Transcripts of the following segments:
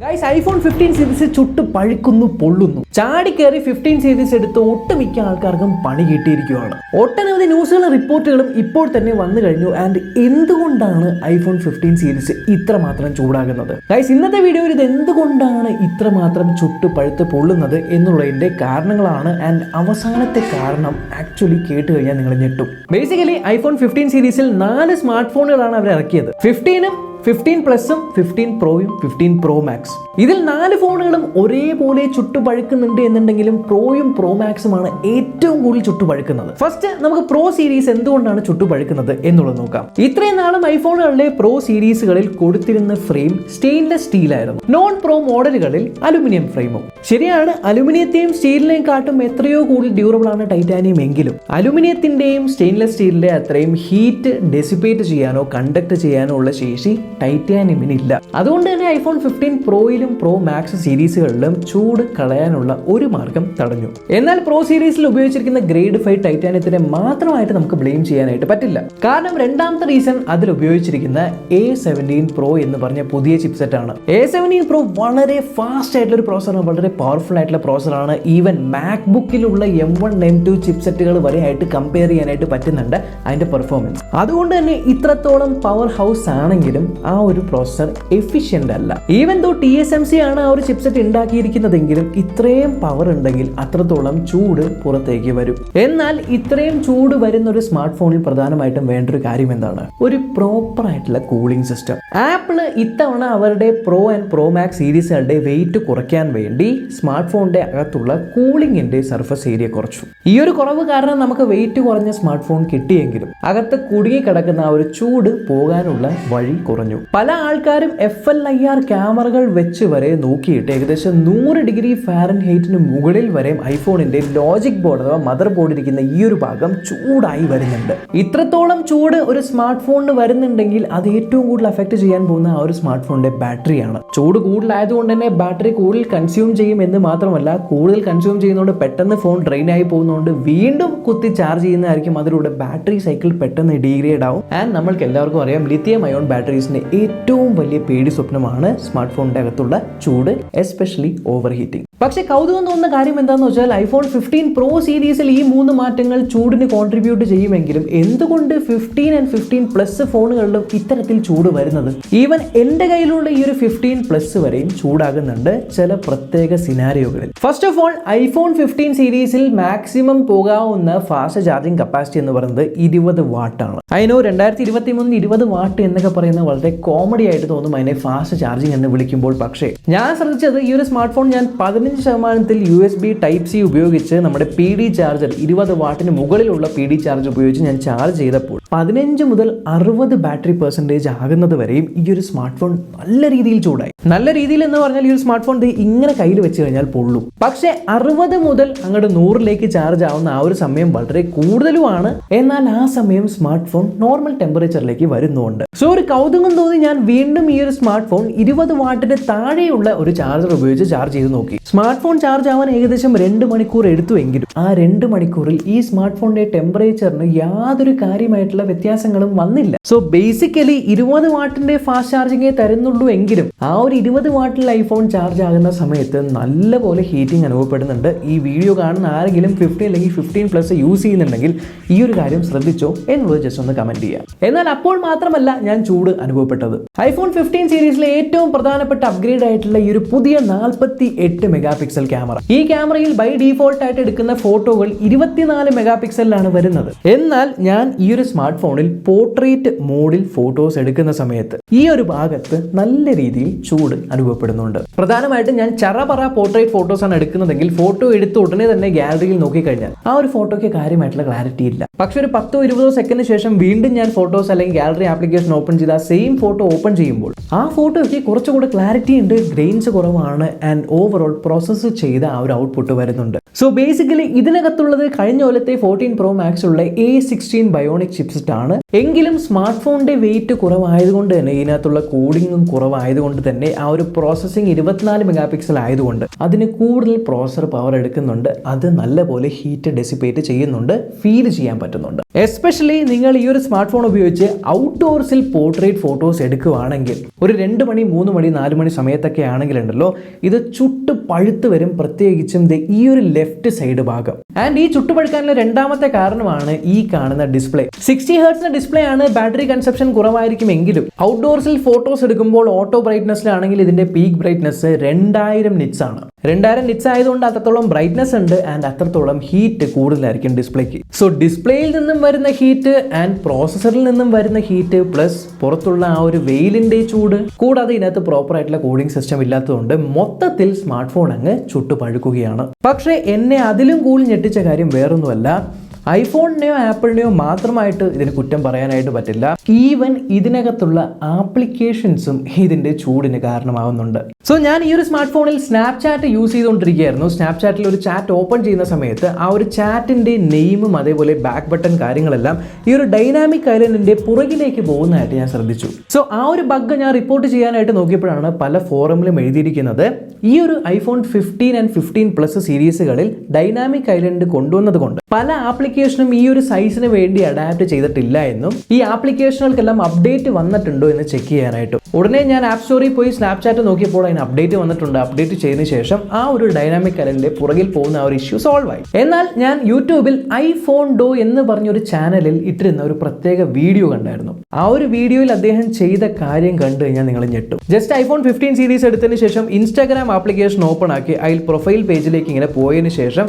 Guys, iPhone 15 series ചുട്ട് പഴുക്കുന്നു പൊള്ളുന്നു. ചാടിക്കേറി 15 series എടുത്ത് ഒട്ടുമിക്ക ആൾക്കാർക്കും പണി കിട്ടിയിരിക്കുകയാണ്. ഒട്ടനവധി ന്യൂസുകളും റിപ്പോർട്ടുകളും ഇപ്പോൾ തന്നെ വന്നു കഴിഞ്ഞു. ആൻഡ് എന്തുകൊണ്ടാണ് ഐഫോൺ 15 സീരീസ് ഇത്രമാത്രം ചൂടാകുന്നത്? ഗൈസ്, ഇന്നത്തെ വീഡിയോയിൽ ഇത് എന്തുകൊണ്ടാണ് ഇത്രമാത്രം ചുട്ട് പഴുത്ത് പൊള്ളുന്നത് എന്നുള്ളതിന്റെ കാരണങ്ങളാണ്. ആൻഡ് അവസാനത്തെ കാരണം ആക്ച്വലി കേട്ട് കഴിഞ്ഞാൽ നിങ്ങൾ ഞെട്ടും. ബേസിക്കലി ഐഫോൺ 15 സീരീസിൽ 4 സ്മാർട്ട് ഫോണുകളാണ് അവർ ഇറക്കിയത്. 15ഉം 15 പ്ലസും 15 പ്രോയും 15 പ്രോ മാക്സ്. ഇതിൽ 4 ഫോണുകളും ഒരേപോലെ ചുട്ടുപഴുക്കുന്നുണ്ട് എന്നുണ്ടെങ്കിലും പ്രോയും പ്രോ മാക്സുമാണ് ഏറ്റവും കൂടുതൽ ചുട്ടുപഴുക്കുന്നത്. ഫസ്റ്റ് നമുക്ക് പ്രോ സീരീസ് എന്തുകൊണ്ടാണ് ചുട്ടുപഴുക്കുന്നത് എന്നുള്ളത് നോക്കാം. ഇത്രയും നാളും ഐഫോണുകളിലെ പ്രോ സീരീസുകളിൽ കൊടുത്തിരുന്ന ഫ്രെയിം സ്റ്റെയിൻലെസ് സ്റ്റീൽ ആയിരുന്നു. നോൺ പ്രോ മോഡലുകളിൽ അലുമിനിയം ഫ്രെയിമും. ശരിയാണ്, അലുമിനിയത്തെയും സ്റ്റീലിനെയും കാട്ടും എത്രയോ കൂടുതൽ ഡ്യൂറബിൾ ആണ് ടൈറ്റാനിയം എങ്കിലും അലുമിനിയത്തിന്റെയും സ്റ്റെയിൻലെസ് സ്റ്റീലിന്റെ അത്രയും ഹീറ്റ് ഡെസിപ്പേറ്റ് ചെയ്യാനോ കണ്ടക്ട് ചെയ്യാനോ ഉള്ള ശേഷി ടൈറ്റാനിയമിന് ഇല്ല. അതുകൊണ്ട് തന്നെ ഐഫോൺ 15 പ്രോയിലും പ്രോ മാക്സ് സീരീസുകളിലും ചൂട് കളയാനുള്ള ഒരു മാർഗം തടഞ്ഞു. എന്നാൽ പ്രോ സീരീസിൽ ഉപയോഗിച്ചിരിക്കുന്ന ഗ്രേഡ് 5 ടൈറ്റാനിയത്തിനെ മാത്രമായിട്ട് നമുക്ക് ബ്ലെയിം ചെയ്യാനായിട്ട് പറ്റില്ല. കാരണം രണ്ടാമത്തെ റീസൺ അതിൽ ഉപയോഗിച്ചിരിക്കുന്ന A17 Pro എന്ന് പറഞ്ഞ പുതിയ ചിപ്സെറ്റ് ആണ്. A17 Pro വളരെ ഫാസ്റ്റ് ആയിട്ടുള്ള ഒരു പ്രോസറാണ്, വളരെ പവർഫുൾ ആയിട്ടുള്ള പ്രോസറാണ്. ഈവൻ മാക്ബുക്കിലുള്ള M1 M2 ചിപ്സെറ്റുകൾ വരെ ആയിട്ട് കമ്പയർ ചെയ്യാനായിട്ട് പറ്റുന്നുണ്ട് അതിന്റെ പെർഫോമൻസ്. അതുകൊണ്ട് തന്നെ ഇത്രത്തോളം പവർ ഹൗസ് ആണെങ്കിലും ആ ഒരു പ്രോസസർ എഫിഷ്യന്റ് അല്ല. ഈവൻ ദോ TSMC ആണ് ആ ഒരു ചിപ്സെറ്റ് ഉണ്ടാക്കിയിരിക്കുന്നതെങ്കിലും ഇത്രയും പവർ ഉണ്ടെങ്കിൽ അത്രത്തോളം ചൂട് പുറത്തേക്ക് വരും. എന്നാൽ ഇത്രയും ചൂട് വരുന്ന ഒരു സ്മാർട്ട് ഫോണിൽ പ്രധാനമായിട്ടും വേണ്ട ഒരു കാര്യം എന്താണ്? ഒരു പ്രോപ്പർ ആയിട്ടുള്ള കൂളിംഗ് സിസ്റ്റം. ആപ്പിൾ ഇത്തവണ അവരുടെ പ്രോ ആൻഡ് പ്രോ മാക്സ് സീരീസുകളുടെ വെയിറ്റ് കുറയ്ക്കാൻ വേണ്ടി സ്മാർട്ട് ഫോണിന്റെ അകത്തുള്ള കൂളിംഗിന്റെ സർഫസ് ഏരിയ കുറച്ചു. ഈ ഒരു കുറവ് കാരണം നമുക്ക് വെയിറ്റ് കുറഞ്ഞ സ്മാർട്ട് ഫോൺ കിട്ടിയെങ്കിലും അകത്ത് കുടുങ്ങി കിടക്കുന്ന ആ ഒരു ചൂട് പോകാനുള്ള വഴി കുറഞ്ഞു. പല ആൾക്കാരും FLIR ക്യാമറകൾ വെച്ച് വരെ നോക്കിയിട്ട് ഏകദേശം 100 ഡിഗ്രി ഫാരൻഹീറ്റിന് മുകളിൽ വരെ ഐഫോണിന്റെ ലോജിക് ബോർഡ് അഥവാ മദർ ബോർഡ് ഇരിക്കുന്ന ഈ ഒരു ഭാഗം ചൂടായി വരുന്നുണ്ട്. ഇത്രത്തോളം ചൂട് ഒരു സ്മാർട്ട് ഫോണിന് വരുന്നുണ്ടെങ്കിൽ അത് ഏറ്റവും കൂടുതൽ അഫക്ട് ചെയ്യാൻ പോകുന്ന ആ ഒരു സ്മാർട്ട് ഫോണിന്റെ ബാറ്ററിയാണ്. ചൂട് കൂടുതലായതുകൊണ്ട് തന്നെ ബാറ്ററി കൂടുതൽ കൺസ്യൂം ചെയ്യും എന്ന് മാത്രമല്ല, കൂടുതൽ കൺസ്യൂം ചെയ്യുന്നതുകൊണ്ട് പെട്ടെന്ന് ഫോൺ ഡ്രെയിൻ ആയി പോകുന്നതുകൊണ്ട് വീണ്ടും കുത്തി ചാർജ് ചെയ്യുന്നതായിരിക്കും. അതിലൂടെ ബാറ്ററി സൈക്കിൾ പെട്ടെന്ന് ഡീഗ്രേഡ് ആവും. ആൻഡ് നമ്മൾക്ക് എല്ലാവർക്കും അറിയാം, ലിഥിയം അയോൺ ബാറ്ററീസിന്റെ ഏറ്റവും വലിയ പേടി സ്വപ്നമാണ് സ്മാർട്ട് ഫോണിന്റെ അകത്തുള്ള ചൂട്, എസ്പെഷ്യലി ഓവർ ഹീറ്റിംഗ്. പക്ഷെ കൗതുകം തോന്നുന്ന കാര്യം എന്താണെന്ന് വെച്ചാൽ ഐഫോൺ 15 പ്രോ സീരീസിൽ ഈ 3 മാറ്റങ്ങൾ ചൂടിന് കോൺട്രിബ്യൂട്ട് ചെയ്യുമെങ്കിലും എന്തുകൊണ്ട് 15 ആൻഡ് 15 പ്ലസ് ഫോണുകളിലും ഇത്തരത്തിൽ ചൂട് വരുന്നത്? ഈവൻ എന്റെ കയ്യിലുള്ള ഈ ഒരു 15 പ്ലസ് വരെയും ചൂടാകുന്നുണ്ട് ചില പ്രത്യേക സിനാരിയോകളിൽ. ഫസ്റ്റ് ഓഫ് ഓൾ, ഐഫോൺ 15 സീരീസിൽ മാക്സിമം പോകാവുന്ന ഫാസ്റ്റ് ചാർജിങ് കപ്പാസിറ്റി എന്ന് പറയുന്നത് 20 വാട്ടാണ്. അതിനോ 2023 20 വാട്ട് എന്നൊക്കെ പറയുന്നത് വളരെ കോമഡി ആയിട്ട് തോന്നും അതിനെ ഫാസ്റ്റ് ചാർജിങ് എന്ന് വിളിക്കുമ്പോൾ. പക്ഷേ ഞാൻ ശ്രദ്ധിച്ചത് ഈ ഒരു സ്മാർട്ട് ഫോൺ ഞാൻ 15% USB Type-C ഉപയോഗിച്ച് നമ്മുടെ PD ചാർജർ 20 വാട്ടിന് മുകളിലുള്ള PD ചാർജ് ഉപയോഗിച്ച് ഞാൻ ചാർജ് ചെയ്തപ്പോൾ 15 മുതൽ 60 ബാറ്ററി പെർസെൻറ്റേജ് ആകുന്നത് വരെയും ഈ ഒരു സ്മാർട്ട് ഫോൺ നല്ല രീതിയിൽ ചൂടായി. നല്ല രീതിയിൽ എന്ന് പറഞ്ഞാൽ ഈ ഒരു സ്മാർട്ട് ഫോൺ ഇങ്ങനെ കയ്യിൽ വെച്ച് കഴിഞ്ഞാൽ പൊള്ളും. പക്ഷേ 60 മുതൽ അങ്ങോട്ട് 100ലേക്ക് ചാർജ് ആവുന്ന ആ ഒരു സമയം വളരെ കൂടുതലുമാണ്. എന്നാൽ ആ സമയം സ്മാർട്ട് ഫോൺ നോർമൽ ടെമ്പറേച്ചറിലേക്ക് വരുന്നുണ്ട്. സോ ഒരു കൗതുകം തോന്നി ഞാൻ വീണ്ടും ഈ ഒരു സ്മാർട്ട് ഫോൺ 20 വാട്ടിന് താഴെയുള്ള ഒരു ചാർജർ ഉപയോഗിച്ച് ചാർജ് ചെയ്ത് നോക്കി. സ്മാർട്ട് ഫോൺ ചാർജ് ആവാൻ ഏകദേശം 2 മണിക്കൂർ എടുത്തുവെങ്കിലും ആ 2 മണിക്കൂറിൽ ഈ സ്മാർട്ട് ഫോണിന്റെ ടെമ്പറേച്ചറിന് യാതൊരു കാര്യമായിട്ടുള്ള വ്യത്യാസങ്ങളും വന്നില്ല. സോ ബേസിക്കലി 20 വാട്ടിന്റെ ഫാസ്റ്റ് ചാർജിങ്ങേ തരുന്നുള്ളൂ എങ്കിലും ആ ഒരു 20 വാട്ടിൽ ഐഫോൺ ചാർജ് ആകുന്ന സമയത്ത് നല്ലപോലെ ഹീറ്റിംഗ് അനുഭവപ്പെടുന്നുണ്ട്. ഈ വീഡിയോ കാണുന്ന ആരെങ്കിലും 15 അല്ലെങ്കിൽ 15 പ്ലസ് യൂസ് ചെയ്യുന്നുണ്ടെങ്കിൽ ഈ ഒരു കാര്യം ശ്രദ്ധിച്ചോ എന്നുള്ളത് ജസ്റ്റ് ഒന്ന് കമന്റ് ചെയ്യാം. എന്നാൽ അപ്പോൾ മാത്രമല്ല ഞാൻ ചൂട് അനുഭവപ്പെട്ടത്. ഐഫോൺ 15 സീരീസിലെ ഏറ്റവും പ്രധാനപ്പെട്ട അപ്ഗ്രേഡ് ആയിട്ടുള്ള ഈ ഒരു പുതിയ 48 മെഗാ പിക്സൽ ക്യാമറ. ഈ ക്യാമറയിൽ ബൈ ഡീഫോൾട്ട് ആയിട്ട് എടുക്കുന്ന ഫോട്ടോകൾ 24 മെഗാ പിക്സലിലാണ് വരുന്നത്. എന്നാൽ ഞാൻ ഈ ഒരു സ്മാർട്ട് ഫോണിൽ പോർട്രേറ്റ് മോഡിൽ ഫോട്ടോസ് എടുക്കുന്ന സമയത്ത് ഈ ഒരു ഭാഗത്ത് നല്ല രീതിയിൽ ചൂട് അനുഭവപ്പെടുന്നുണ്ട്. പ്രധാനമായിട്ടും ഞാൻ ചറപറ പോർട്രേറ്റ് ഫോട്ടോസ് ആണ് എടുക്കുന്നതെങ്കിൽ ഫോട്ടോ എടുത്ത ഉടനെ തന്നെ ഗാലറിയിൽ നോക്കിക്കഴിഞ്ഞാൽ ആ ഒരു ഫോട്ടോയ്ക്ക് കാര്യമായിട്ടുള്ള ക്ലാരിറ്റി ഇല്ല. പക്ഷെ ഒരു 10-20 സെക്കൻഡിന് ശേഷം വീണ്ടും ഞാൻ ഫോട്ടോസ് അല്ലെങ്കിൽ ഗാലറി ആപ്ലിക്കേഷൻ ഓപ്പൺ ചെയ്ത് ആ സെയിം ഫോട്ടോ ഓപ്പൺ ചെയ്യുമ്പോൾ ആ ഫോട്ടോയ്ക്ക് കുറച്ചുകൂടെ ക്ലാരിറ്റി ഉണ്ട്, ഗ്രെയിൻസ് കുറവാണ് ആൻഡ് ഓവറോൾ പ്രോസസ്സ് ചെയ്ത ആ ഒരു ഔട്ട്പുട്ട് വരുന്നുണ്ട്. സോ ബേസിക്കലി ഇതിനകത്തുള്ളത് കഴിഞ്ഞ കൊല്ലത്തെ 14 Pro Max ഉള്ള A16 ബയോണിക് ചിപ്സെറ്റ് ആണ്. എങ്കിലും സ്മാർട്ട് ഫോണിന്റെ വെയിറ്റ് കുറവായതുകൊണ്ട് തന്നെ ഇതിനകത്തുള്ള കൂളിംഗും കുറവായതുകൊണ്ട് തന്നെ ആ ഒരു പ്രോസസ്സിംഗ് 24 മെഗാ പിക്സൽ ആയതുകൊണ്ട് അതിന് കൂടുതൽ പ്രോസസർ പവർ എടുക്കുന്നുണ്ട്. അത് നല്ലപോലെ ഹീറ്റ് ഡെസിപ്പേറ്റ് ചെയ്യുന്നുണ്ട്, ഫീൽ ചെയ്യാൻ പറ്റുന്നുണ്ട്. എസ്പെഷ്യലി നിങ്ങൾ ഈ ഒരു സ്മാർട്ട് ഫോൺ ഉപയോഗിച്ച് ഔട്ട്ഡോർസിൽ പോർട്രേറ്റ് ഫോട്ടോസ് എടുക്കുകയാണെങ്കിൽ ആണെങ്കിൽ, ഒരു 2 മണി 3 മണി 4 മണി സമയത്തൊക്കെ ആണെങ്കിലുണ്ടല്ലോ ഇത് ചുട്ട് പഴുത്ത് വരും, പ്രത്യേകിച്ചും ഈ ഒരു ലെഫ്റ്റ് സൈഡ് ഭാഗം. ആൻഡ് ഈ ചുട്ടുപഴുക്കാനുള്ള രണ്ടാമത്തെ കാരണമാണ് ഈ കാണുന്ന ഡിസ്പ്ലേ. 60 ഹെർട്സിന്റെ ഡിസ്പ്ലേ ആണ്, ബാറ്ററി കൺസപ്ഷൻ കുറവായിരിക്കുമെങ്കിലും ഔട്ട്ഡോർസിൽ ഫോട്ടോസ് എടുക്കുമ്പോൾ ഓട്ടോ ബ്രൈറ്റ്നസ്സിലാണെങ്കിൽ ഇതിന്റെ പീക്ക് ബ്രൈറ്റ്നസ് 2000 നിറ്റ്സ് ആണ്. 2000 നിറ്റ്സ് ആയതുകൊണ്ട് അത്രത്തോളം ബ്രൈറ്റ്നസ് ഉണ്ട് ആൻഡ് അത്രത്തോളം ഹീറ്റ് കൂടുതലായിരിക്കും ഡിസ്പ്ലേക്ക്. സോ ഡിസ്പ്ലേയിൽ നിന്നും വരുന്ന ഹീറ്റ് ആൻഡ് പ്രോസസറിൽ നിന്നും വരുന്ന ഹീറ്റ് പ്ലസ് പുറത്തുള്ള ആ ഒരു വെയിലിന്റെ ചൂട്, കൂടാതെ ഇതിനകത്ത് പ്രോപ്പർ ആയിട്ടുള്ള കൂളിംഗ് സിസ്റ്റം ഇല്ലാത്തതുകൊണ്ട് മൊത്തത്തിൽ സ്മാർട്ട് ഫോൺ അങ്ങ് ചുട്ടുപഴുക്കുകയാണ്. പക്ഷേ എന്നെ അതിലും കൂടുതൽ ഞെട്ടിച്ച കാര്യം വേറൊന്നുമല്ല, ഐഫോണിനെയോ ആപ്പിളിനെയോ മാത്രമായിട്ട് ഇതിന് കുറ്റം പറയാനായിട്ട് പറ്റില്ല. ഈവൻ ഇതിനകത്തുള്ള ആപ്ലിക്കേഷൻസും ഇതിന്റെ ചൂടിന് കാരണമാവുന്നുണ്ട്. സോ ഞാൻ ഈ ഒരു സ്മാർട്ട് ഫോണിൽ സ്നാപ്ചാറ്റ് യൂസ് ചെയ്തുകൊണ്ടിരിക്കുകയായിരുന്നു. സ്നാപ്ചാറ്റിൽ ഒരു ചാറ്റ് ഓപ്പൺ ചെയ്യുന്ന സമയത്ത് ആ ഒരു ചാറ്റിന്റെ നെയിമും അതേപോലെ ബാക്ക് ബട്ടൺ കാര്യങ്ങളെല്ലാം ഈ ഒരു ഡൈനാമിക് ഐലൻഡിന്റെ പുറകിലേക്ക് പോകുന്നതായിട്ട് ഞാൻ ശ്രദ്ധിച്ചു. സോ ആ ഒരു ബഗ് ഞാൻ റിപ്പോർട്ട് ചെയ്യാനായിട്ട് നോക്കിയപ്പോഴാണ് പല ഫോറമിലും എഴുതിയിരിക്കുന്നത് ഈ ഒരു ഐഫോൺ 15 ആൻഡ് 15 പ്ലസ് സീരീസുകളിൽ ഡൈനാമിക് ഐലൻഡ് കൊണ്ടുവന്നത് കൊണ്ട് പല ആപ്ലിക്കേഷനും ഈ ഒരു സൈസിന് വേണ്ടി അഡാപ്റ്റ് ചെയ്തിട്ടില്ല എന്നും ഈ ആപ്ലിക്കേഷനുകൾക്കെല്ലാം അപ്ഡേറ്റ് വന്നിട്ടുണ്ടോ എന്ന് ചെക്ക് ചെയ്യാനായിട്ട് ഉടനെ ഞാൻ ആപ്പ് സ്റ്റോറിൽ പോയി സ്നാപ്ചാറ്റ് നോക്കിയപ്പോൾ അതിന് അപ്ഡേറ്റ് വന്നിട്ടുണ്ട്. അപ്ഡേറ്റ് ചെയ്തതിനു ശേഷം ആ ഒരു ഡൈനാമിക് ഐലൻഡിന്റെ പുറകിൽ പോകുന്ന ആ ഒരു ഇഷ്യൂ സോൾവ് ആയി. എന്നാൽ ഞാൻ യൂട്യൂബിൽ ഐഫോൺ ഡോ എന്ന് പറഞ്ഞൊരു ചാനലിൽ ഇട്ടിരുന്ന ഒരു പ്രത്യേക വീഡിയോ കണ്ടായിരുന്നു. ആ ഒരു വീഡിയോയിൽ അദ്ദേഹം ചെയ്ത കാര്യം കണ്ടു കഴിഞ്ഞാൽ നിങ്ങൾ ഞെട്ടും. ജസ്റ്റ് ഐഫോൺ 15 സീരീസ് എടുത്തതിന് ശേഷം ഇൻസ്റ്റാഗ്രാം ആപ്ലിക്കേഷൻ ഓപ്പൺ ആക്കി അതിൽ പ്രൊഫൈൽ പേജിലേക്ക് ഇങ്ങനെ പോയതിനു ശേഷം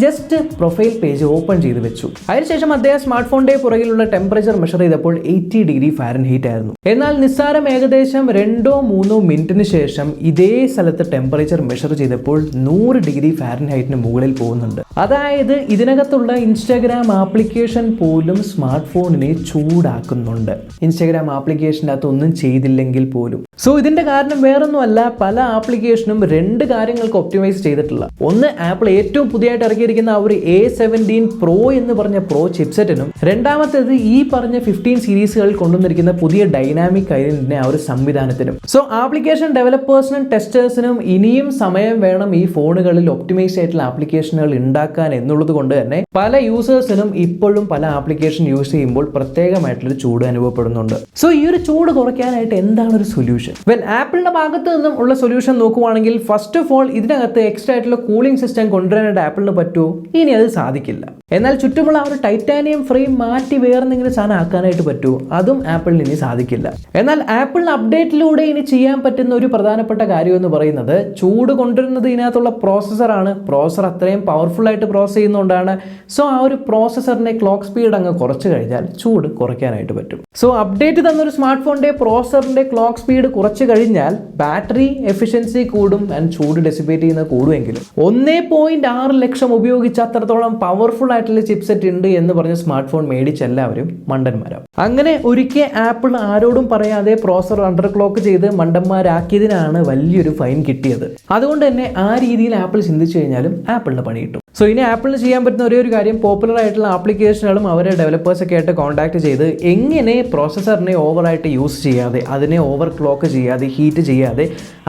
ജസ്റ്റ് പ്രൊഫൈൽ പേജ് ഓപ്പൺ ചെയ്ത് വെച്ചു. അതിനുശേഷം അദ്ദേഹം സ്മാർട്ട് ഫോണിന്റെ പുറകിലുള്ള ടെമ്പറേച്ചർ മെഷർ ചെയ്തപ്പോൾ 80 ഡിഗ്രി ഫാരൻഹീറ്റ് ആയിരുന്നു. എന്നാൽ നിസ്സാരം ഏകദേശം 2-3 മിനിറ്റിന് ശേഷം ഇതേ സ്ഥലത്ത് ടെമ്പറേച്ചർ മെഷർ ചെയ്തപ്പോൾ 100 ഡിഗ്രി ഫാരൻഹീറ്റിന് മുകളിൽ പോകുന്നുണ്ട്. അതായത് ഇതിനകത്തുള്ള ഇൻസ്റ്റാഗ്രാം ആപ്ലിക്കേഷൻ പോലും സ്മാർട്ട് ഫോണിനെ ചൂടാക്കുന്നുണ്ട്. ഇൻസ്റ്റാഗ്രാം ആപ്ലിക്കേഷൻ്റെ അകത്ത് ഒന്നും ചെയ്തില്ലെങ്കിൽ പോലും. സോ ഇതിന്റെ കാരണം വേറൊന്നുമല്ല, പല ആപ്ലിക്കേഷനും 2 കാര്യങ്ങൾക്ക് ഒപ്റ്റിമൈസ് ചെയ്തിട്ടുള്ള. ഒന്ന്, ആപ്പിൾ ഏറ്റവും പുതിയതായിട്ട് ഇറക്കിയിരിക്കുന്ന ആ ഒരു A17 Pro എന്ന് പറഞ്ഞ പ്രോ ചിപ്സെറ്റിനും, രണ്ടാമത്തേത് ഈ പറഞ്ഞ 15 സീരീസുകളിൽ കൊണ്ടുവന്നിരിക്കുന്ന പുതിയ ഡൈനാമിക് ഐലൻഡിന്റെ ആ ഒരു സംവിധാനത്തിനും. സോ ആപ്ലിക്കേഷൻ ഡെവലപ്പേഴ്സിനും ടെസ്റ്റേഴ്സിനും ഇനിയും സമയം വേണം ഈ ഫോണുകളിൽ ഒപ്റ്റിമൈസ് ആയിട്ടുള്ള ആപ്ലിക്കേഷനുകൾ ഉണ്ടാക്കാൻ എന്നുള്ളത് കൊണ്ട് തന്നെ പല യൂസേഴ്സിനും ഇപ്പോഴും പല ആപ്ലിക്കേഷൻ യൂസ് ചെയ്യുമ്പോൾ പ്രത്യേകമായിട്ടുള്ളൊരു ചൂട് അനുഭവപ്പെടുന്നുണ്ട്. സോ ഈ ഒരു ചൂട് കുറയ്ക്കാനായിട്ട് എന്താണ് ഒരു സൊല്യൂഷൻ? വെൽ, ആപ്പിളിന്റെ ഭാഗത്ത് നിന്നും ഉള്ള സൊല്യൂഷൻ നോക്കുവാണെങ്കിൽ ഫസ്റ്റ് ഓഫ് ഓൾ ഇതിനകത്ത് എക്സ്ട്രാ ആയിട്ടുള്ള കൂളിംഗ് സിസ്റ്റം കൊണ്ടുവരാനായിട്ട് ആപ്പിളിന് പറ്റുമോ? ഇനി അത് സാധിക്കില്ല. എന്നാൽ ചുറ്റുമുള്ള ആ ഒരു ടൈറ്റാനിയം ഫ്രെയിം മാറ്റി വേറെന്തെങ്കിലും സാധനം ആക്കാനായിട്ട് പറ്റുമോ? അതും ആപ്പിളിന് ഇനി സാധിക്കില്ല. എന്നാൽ ആപ്പിളിന് അപ്ഡേറ്റിലൂടെ ഇനി ചെയ്യാൻ പറ്റുന്ന ഒരു പ്രധാനപ്പെട്ട കാര്യം എന്ന് പറയുന്നത് ചൂട് കൊണ്ടുവരുന്നത് ഇതിനകത്തുള്ള പ്രോസസ്സറാണ്. പ്രോസസ്സർ അത്രയും പവർഫുൾ ആയിട്ട് പ്രോസസ് ചെയ്യുന്നതുകൊണ്ടാണ്. സോ ആ ഒരു പ്രോസസ്സറിന്റെ ക്ലോക്ക് സ്പീഡ് അങ്ങ് കുറച്ച് കഴിഞ്ഞാൽ ചൂട് കുറയ്ക്കാനായിട്ട് പറ്റും. സോ അപ്ഡേറ്റ് തന്നൊരു സ്മാർട്ട് ഫോണിന്റെ പ്രോസസറിന്റെ ക്ലോക്ക് സ്പീഡ് കുറച്ച് കഴിഞ്ഞാൽ ബാറ്ററി എഫിഷ്യൻസി കൂടും ആൻഡ് ചൂട് ഡെസിപ്പേറ്റ് ചെയ്യുന്നത് കൂടുമെങ്കിലും 1.6 ലക്ഷം ഉപയോഗിച്ച് അത്രത്തോളം പവർഫുൾ ആയിട്ടുള്ള ചിപ്സെറ്റ് ഉണ്ട് എന്ന് പറഞ്ഞ സ്മാർട്ട് ഫോൺ മേടിച്ച് എല്ലാവരും മണ്ടന്മാരാവും. അങ്ങനെ ഒരിക്കൽ ആപ്പിൾ ആരോടും പറയാതെ പ്രോസസർ അണ്ടർ ക്ലോക്ക് ചെയ്ത് മണ്ടന്മാരാക്കിയതിനാണ് വലിയൊരു ഫൈൻ കിട്ടിയത്. അതുകൊണ്ട് തന്നെ ആ രീതിയിൽ ആപ്പിൾ ചിന്തിച്ചു കഴിഞ്ഞാലും ആപ്പിളിന് പണി കിട്ടും. സോ ഇനി ആപ്പിളിന് ചെയ്യാൻ പറ്റുന്ന ഒരേ ഒരു കാര്യം പോപ്പുലർ ആയിട്ടുള്ള ആപ്ലിക്കേഷനുകളും അവരെ ഡെവലപ്പേഴ്സൊക്കെ ആയിട്ട് കോൺടാക്ട് ചെയ്ത് എങ്ങനെ പ്രോസസ്സറിനെ ഓവറായിട്ട് യൂസ് ചെയ്യാതെ, അതിനെ ഓവർ ക്ലോക്ക് ചെയ്യാതെ, ഹീറ്റ് ചെയ്യാതെ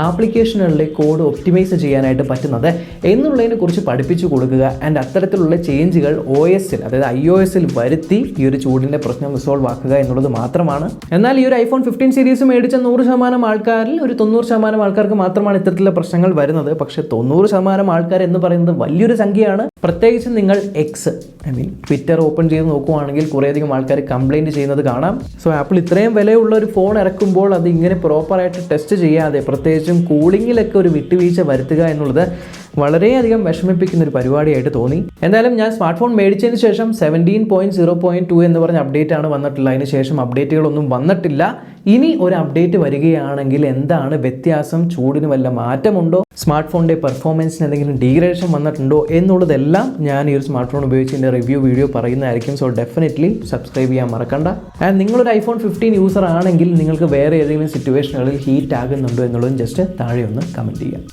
ആപ്ലിക്കേഷനുകളിലെ കോഡ് ഒപ്റ്റിമൈസ് ചെയ്യാനായിട്ട് പറ്റുന്നത് എന്നുള്ളതിനെ കുറിച്ച് പഠിപ്പിച്ചു കൊടുക്കുക. ആൻഡ് അത്തരത്തിലുള്ള ചേഞ്ചുകൾ OSൽ, അതായത് iOSൽ വരുത്തി ഈ ഒരു ചൂടിൻ്റെ പ്രശ്നം റിസോൾവ് ആക്കുക എന്നുള്ളത് മാത്രമാണ്. എന്നാൽ ഈ ഒരു ഐഫോൺ 15 സീരീസ് മേടിച്ച 100% ആൾക്കാരിൽ ഒരു 90% ആൾക്കാർക്ക് മാത്രമാണ് ഇത്തരത്തിലുള്ള പ്രശ്നങ്ങൾ വരുന്നത്. പക്ഷേ 90% ആൾക്കാർ എന്ന് പറയുന്നത് വലിയൊരു സംഖ്യയാണ്. പ്രത്യേകിച്ച് നിങ്ങൾ ട്വിറ്റർ ഓപ്പൺ ചെയ്ത് നോക്കുവാണെങ്കിൽ കുറേയധികം ആൾക്കാർ കംപ്ലൈൻറ്റ് ചെയ്യുന്നത് കാണാം. സോ ആപ്പിൾ ഇത്രയും വിലയുള്ള ഒരു ഫോൺ ഇറക്കുമ്പോൾ അത് ഇങ്ങനെ പ്രോപ്പറായിട്ട് ടെസ്റ്റ് ചെയ്യാതെ, പ്രത്യേകിച്ചും കൂളിങ്ങിലൊക്കെ ഒരു വിട്ടുവീഴ്ച വരുത്തുക എന്നുള്ളത് വളരെയധികം വിഷമിപ്പിക്കുന്ന ഒരു പരിപാടിയായിട്ട് തോന്നി. എന്തായാലും ഞാൻ സ്മാർട്ട് ഫോൺ മേടിച്ചതിന് ശേഷം 17.0.2 എന്ന് പറഞ്ഞ അപ്ഡേറ്റ് ആണ് വന്നിട്ടുള്ളത്. അതിന് ശേഷം അപ്ഡേറ്റുകളൊന്നും വന്നിട്ടില്ല. ഇനി ഒരു അപ്ഡേറ്റ് വരികയാണെങ്കിൽ എന്താണ് വ്യത്യാസം, ചൂടിന് വല്ല മാറ്റമുണ്ടോ, സ്മാർട്ട് ഫോണിൻ്റെ പെർഫോമൻസിന് എന്തെങ്കിലും ഡീഗ്രേഡേഷൻ വന്നിട്ടുണ്ടോ എന്നുള്ളതെല്ലാം ഞാൻ ഈ ഒരു സ്മാർട്ട് ഫോൺ ഉപയോഗിച്ചതിൻ്റെ റിവ്യൂ വീഡിയോ പറയുന്നതായിരിക്കും. സോ ഡെഫിനറ്റ്ലി സബ്സ്ക്രൈബ് ചെയ്യാൻ മറക്കണ്ട. ആൻഡ് നിങ്ങളൊരു ഐഫോൺ 15 യൂസർ ആണെങ്കിൽ നിങ്ങൾക്ക് വേറെ ഏതെങ്കിലും സിറ്റുവേഷനുകളിൽ ഹീറ്റ് ആകുന്നുണ്ടോ എന്നുള്ളതും ജസ്റ്റ് താഴെ ഒന്ന് കമൻറ്റ് ചെയ്യാം.